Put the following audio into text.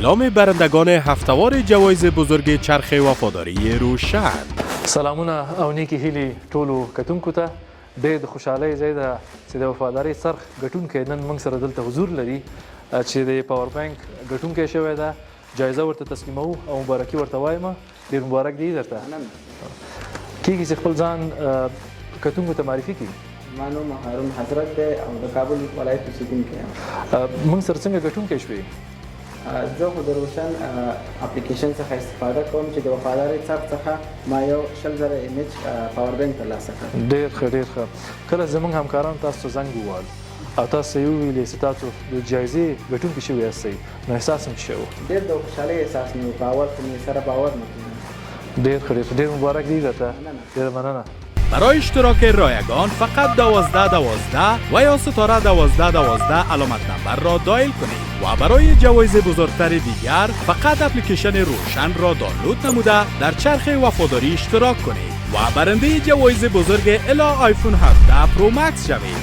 اعلام برندگان هفتوار جوایز بزرگ چرخ وفاداری روشن. سلامونه او نیکی هیلي ټولو کتونکو ته د خوشحالۍ ځای ده چې د وفادارۍ څرخ ګټونکی نن موږ سره دلته حضور لري چې د پاور بانک ګټونکی شوی ده. جایزه ورته تسلیموو او مبارکي ورته وایم. ډېر مبارک دی درته. کېږي چې خپل ځان کتونکو ته معرفي کړي. ما نوم هارون حضرت دی او د کابل ولایت اوسېدونکی یم. موږ سره څنګه ګټونکی شوې؟ زه خو د روشن اپلیکیشن څخه استفاده کوم چې د وفادارۍ څرخ څخه ما یو 100,000 ایمج پاور بانک ترلاسه کړ. ډېر ښه ډېر ښه. کله زموږ همکارانو تاسو ته زنګ ووهل او تاسو یې وویلې چې تاسو د جایزې ګټونکي شوي یاستئ، نو احساس څنګه شوی و؟ ډېر د خوشحالۍ احساس مې په اول کې مې سره باور نه کېده. ډېر ښه ډېر مبارک دی درته. ډېره مننه. برای اشتراک رایگان فقط 1212 و یا ستاره 1212 علامت نمبر را دایل کنید و برای جوایز بزرگتر دیگر فقط اپلیکیشن روشن را دانلود نموده در چرخ وفاداری اشتراک کنید و برنده جوایز بزرگ الی آیفون 17 پرو مکس شوید.